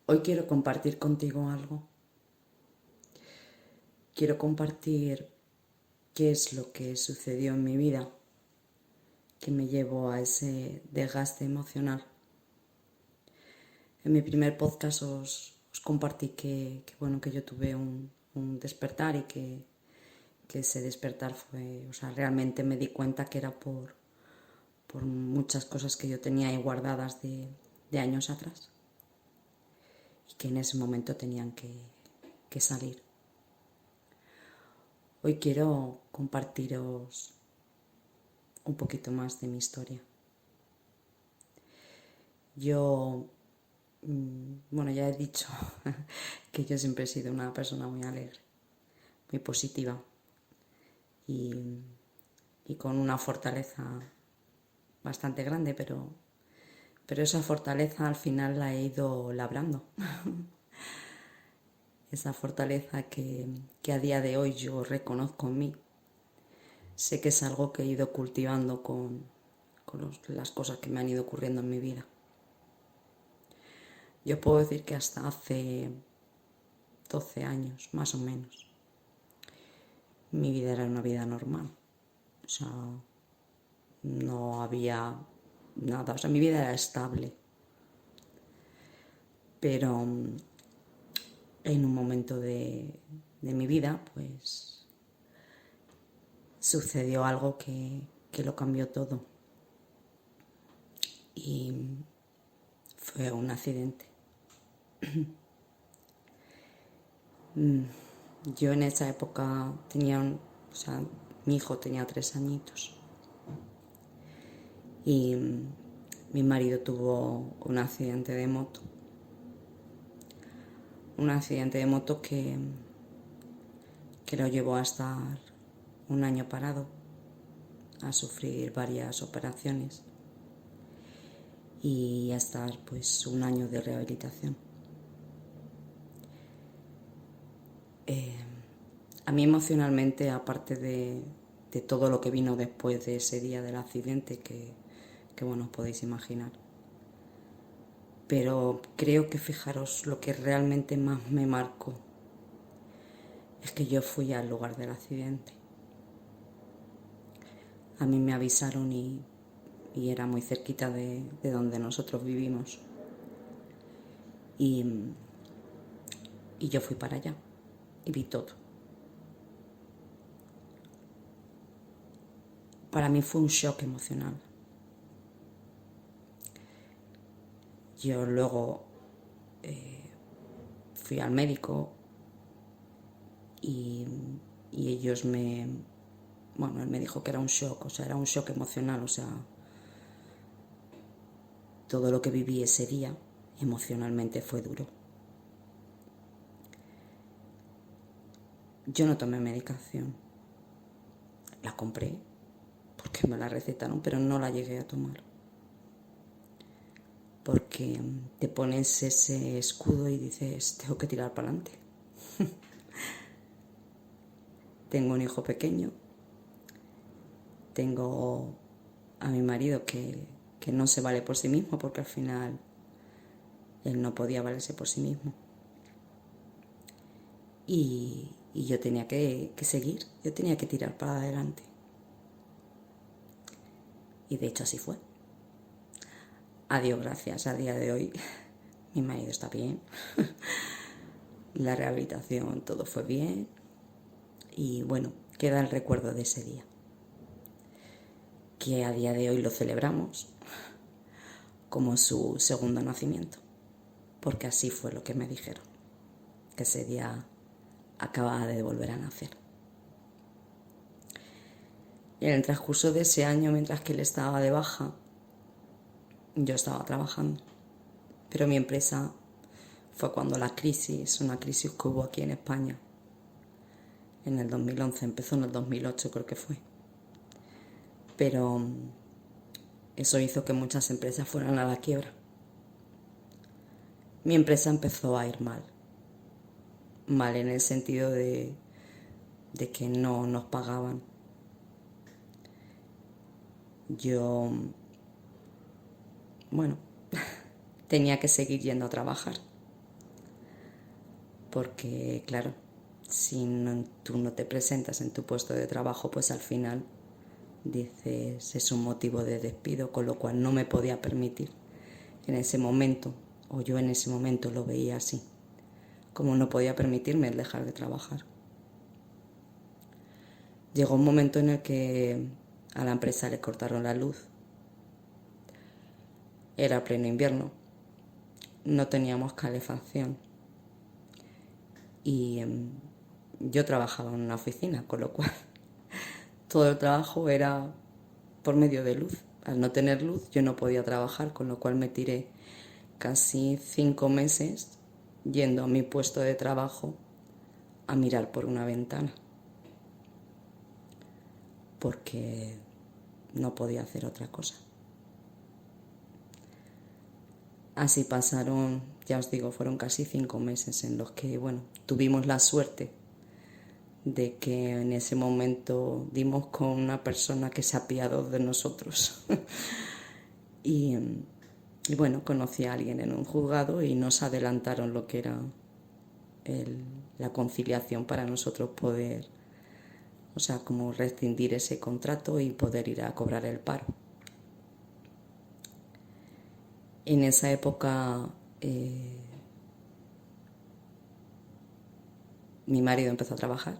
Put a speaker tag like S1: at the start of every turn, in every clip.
S1: Hoy quiero compartir contigo algo. Quiero compartir qué es lo que sucedió en mi vida que me llevó a ese desgaste emocional. En mi primer podcast os compartí que yo tuve un despertar y que ese despertar fue, realmente me di cuenta que era por muchas cosas que yo tenía ahí guardadas de años atrás y que en ese momento tenían que salir. Hoy quiero compartiros un poquito más de mi historia. Yo, ya he dicho que yo siempre he sido una persona muy alegre, muy positiva y con una fortaleza bastante grande, pero esa fortaleza al final la he ido labrando. Esa fortaleza que a día de hoy yo reconozco en mí. Sé que es algo que he ido cultivando con las cosas que me han ido ocurriendo en mi vida. Yo puedo decir que hasta hace 12 años, más o menos, mi vida era una vida normal. O sea, no había nada. O sea, mi vida era estable. Pero en un momento de mi vida, pues sucedió algo que lo cambió todo. Y fue un accidente. Yo en esa época mi hijo tenía 3 añitos. Y mi marido tuvo un accidente de moto. Un accidente de moto que lo llevó a estar un año parado, a sufrir varias operaciones y a estar pues un año de rehabilitación. A mí emocionalmente, aparte de todo lo que vino después de ese día del accidente, que bueno, os podéis imaginar, pero creo que fijaros, lo que realmente más me marcó es que yo fui al lugar del accidente. A mí me avisaron y era muy cerquita de donde nosotros vivimos. Y yo fui para allá y vi todo. Para mí fue un shock emocional. Yo luego fui al médico y ellos él me dijo que era un shock, era un shock emocional, todo lo que viví ese día emocionalmente fue duro. Yo no tomé medicación, la compré porque me la recetaron, pero no la llegué a tomar. Porque te pones ese escudo y dices, tengo que tirar para adelante. Tengo un hijo pequeño, tengo a mi marido que no se vale por sí mismo, porque al final él no podía valerse por sí mismo. Y yo tenía que seguir, yo tenía que tirar para adelante. Y de hecho así fue. A Dios gracias, a día de hoy mi marido está bien. La rehabilitación, todo fue bien. Y bueno, queda el recuerdo de ese día, que a día de hoy lo celebramos como su segundo nacimiento, porque así fue lo que me dijeron, que ese día acababa de volver a nacer. Y en el transcurso de ese año, mientras que él estaba de baja, yo estaba trabajando, pero mi empresa fue cuando una crisis que hubo aquí en España, en el 2011, empezó en el 2008 creo que fue, pero eso hizo que muchas empresas fueran a la quiebra. Mi empresa empezó a ir mal en el sentido de que no nos pagaban. Yo, tenía que seguir yendo a trabajar, porque claro, si tú no te presentas en tu puesto de trabajo, pues al final dices es un motivo de despido, con lo cual no me podía permitir en ese momento, o yo en ese momento lo veía así, como no podía permitirme el dejar de trabajar. Llegó un momento en el que a la empresa le cortaron la luz. Era pleno invierno, no teníamos calefacción y yo trabajaba en una oficina, con lo cual todo el trabajo era por medio de luz. Al no tener luz yo no podía trabajar, con lo cual me tiré casi 5 meses yendo a mi puesto de trabajo a mirar por una ventana, porque no podía hacer otra cosa. Así pasaron, ya os digo, fueron casi 5 meses en los que, bueno, tuvimos la suerte de que en ese momento dimos con una persona que se apiadó de nosotros. y bueno, conocí a alguien en un juzgado y nos adelantaron lo que era la conciliación para nosotros poder, o sea, como rescindir ese contrato y poder ir a cobrar el paro. En esa época mi marido empezó a trabajar,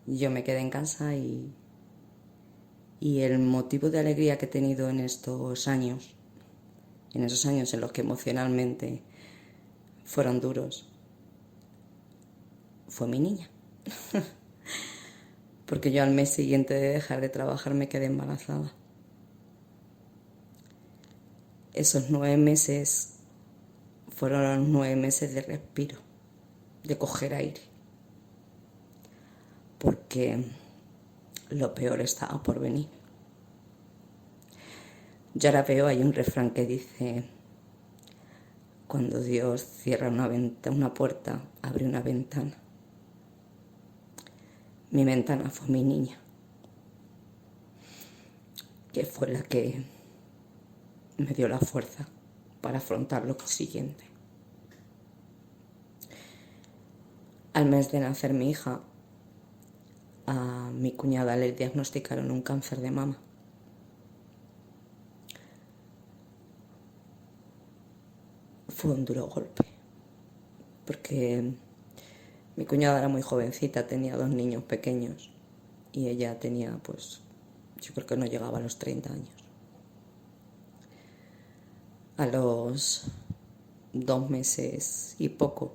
S1: yo me quedé en casa y el motivo de alegría que he tenido en esos años en los que emocionalmente fueron duros, fue mi niña. Porque yo al mes siguiente de dejar de trabajar me quedé embarazada. Esos 9 meses fueron los 9 meses de respiro, de coger aire, porque lo peor estaba por venir. Yo ahora veo, hay un refrán que dice, cuando Dios cierra una puerta, abre una ventana. Mi ventana fue mi niña, que fue la que me dio la fuerza para afrontar lo siguiente. Al mes de nacer mi hija, a mi cuñada le diagnosticaron un cáncer de mama. Fue un duro golpe, porque mi cuñada era muy jovencita, tenía 2 niños pequeños y ella tenía, pues, yo creo que no llegaba a los 30 años. A los 2 meses y poco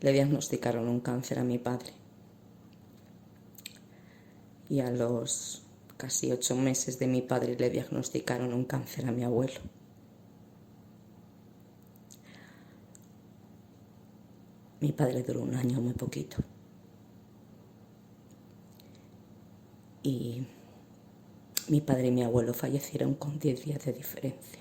S1: le diagnosticaron un cáncer a mi padre. Y a los casi 8 meses de mi padre le diagnosticaron un cáncer a mi abuelo. Mi padre duró 1 año, muy poquito. Y mi padre y mi abuelo fallecieron con 10 días de diferencia.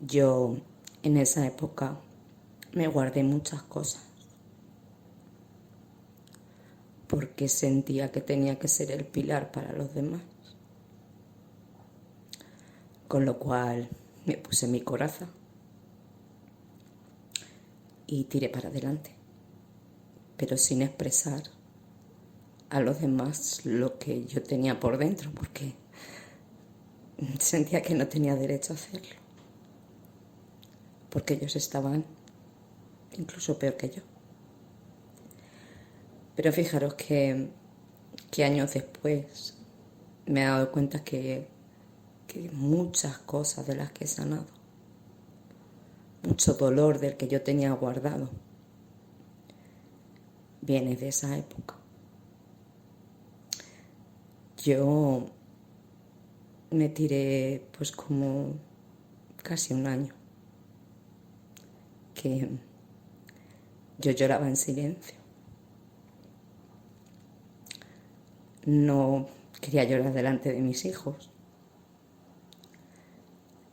S1: Yo en esa época me guardé muchas cosas, porque sentía que tenía que ser el pilar para los demás. Con lo cual me puse mi coraza y tiré para adelante, pero sin expresar a los demás lo que yo tenía por dentro, porque sentía que no tenía derecho a hacerlo, porque ellos estaban incluso peor que yo. Pero fijaros que años después me he dado cuenta que muchas cosas de las que he sanado, mucho dolor del que yo tenía guardado, viene de esa época. Yo me tiré pues como casi 1 año que yo lloraba en silencio. No quería llorar delante de mis hijos.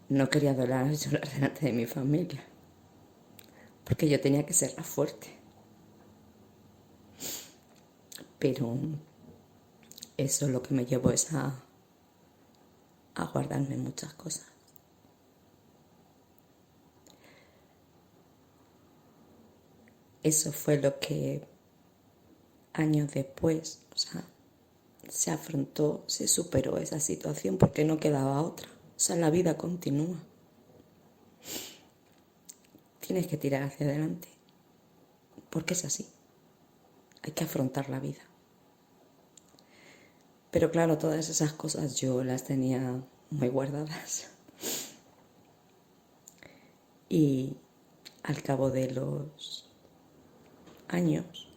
S1: No quería llorar delante de mi familia, porque yo tenía que ser la fuerte. Pero eso lo que me llevó es a guardarme muchas cosas. eso fue lo que años después, se afrontó, se superó esa situación porque no quedaba otra. La vida continúa. Tienes que tirar hacia adelante, porque es así. Hay que afrontar la vida. Pero claro, todas esas cosas yo las tenía muy guardadas. Y al cabo de los años,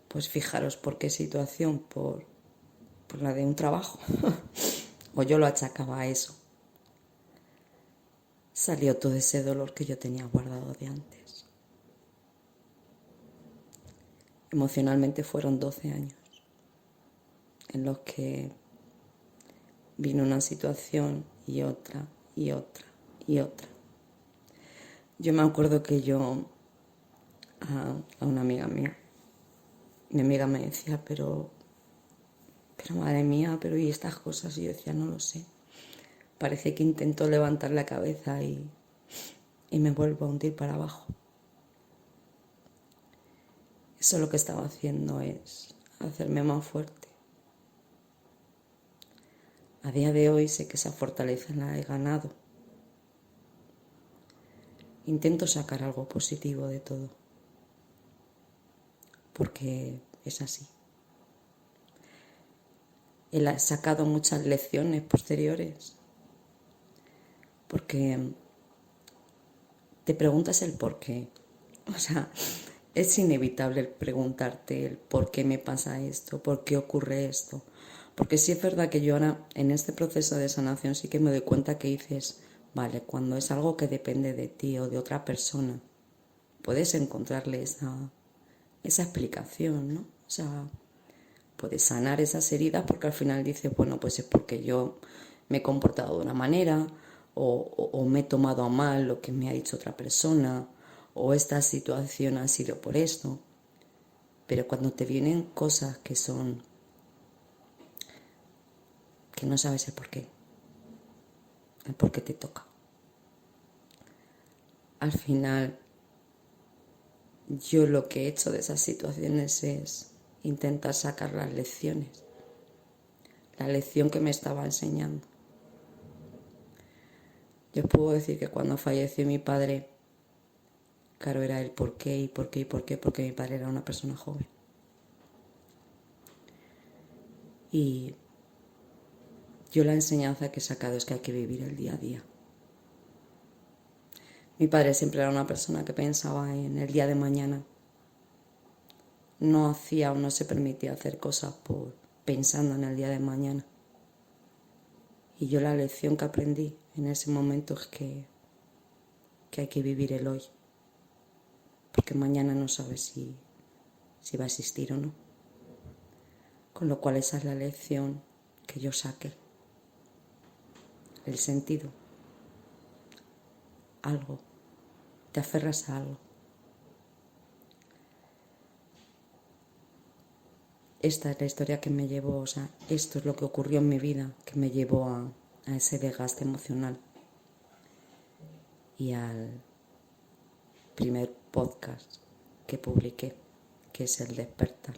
S1: pues fijaros por qué situación, por la de un trabajo, o yo lo achacaba a eso, salió todo ese dolor que yo tenía guardado de antes. Emocionalmente fueron 12 años en los que vino una situación y otra y otra y otra. Yo me acuerdo que yo a una amiga mía, mi amiga me decía, pero madre mía, pero ¿y estas cosas? Y yo decía, no lo sé. Parece que intento levantar la cabeza y me vuelvo a hundir para abajo. Eso lo que estaba haciendo es hacerme más fuerte. A día de hoy sé que esa fortaleza la he ganado. Intento sacar algo positivo de todo, porque es así. He sacado muchas lecciones posteriores, porque te preguntas el por qué. Es inevitable el preguntarte el por qué me pasa esto, por qué ocurre esto. Porque sí es verdad que yo ahora en este proceso de sanación sí que me doy cuenta que dices, vale, cuando es algo que depende de ti o de otra persona, puedes encontrarle esa explicación, ¿no? Puedes sanar esas heridas porque al final dices, bueno, pues es porque yo me he comportado de una manera o me he tomado a mal lo que me ha dicho otra persona o esta situación ha sido por esto. Pero cuando te vienen cosas que no sabes el por qué te toca, al final yo lo que he hecho de esas situaciones es intentar sacar las lecciones, la lección que me estaba enseñando. Yo puedo decir que cuando falleció mi padre, claro, era el por qué, porque mi padre era una persona joven. Y yo la enseñanza que he sacado es que hay que vivir el día a día. Mi padre siempre era una persona que pensaba en el día de mañana. No hacía o no se permitía hacer cosas pensando en el día de mañana. Y yo la lección que aprendí en ese momento es que hay que vivir el hoy. Porque mañana no sabes si va a existir o no. Con lo cual esa es la lección que yo saqué. El sentido. Algo. Te aferras a algo. Esta es la historia que me llevó, esto es lo que ocurrió en mi vida, que me llevó a ese desgaste emocional. Y al primer podcast que publiqué, que es el despertar.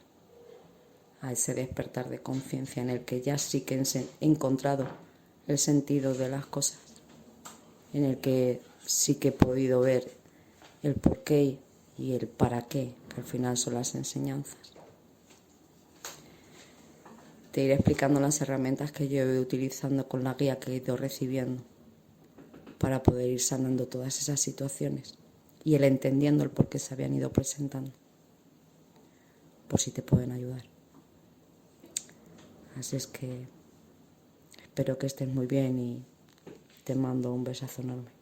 S1: A ese despertar de conciencia en el que ya sí que he encontrado el sentido de las cosas, en el que sí que he podido ver el porqué y el para qué, que al final son las enseñanzas. Te iré explicando las herramientas que yo he ido utilizando con la guía que he ido recibiendo para poder ir sanando todas esas situaciones y el entendiendo el por qué se habían ido presentando, por si te pueden ayudar. Así es que espero que estés muy bien y te mando un besazo enorme.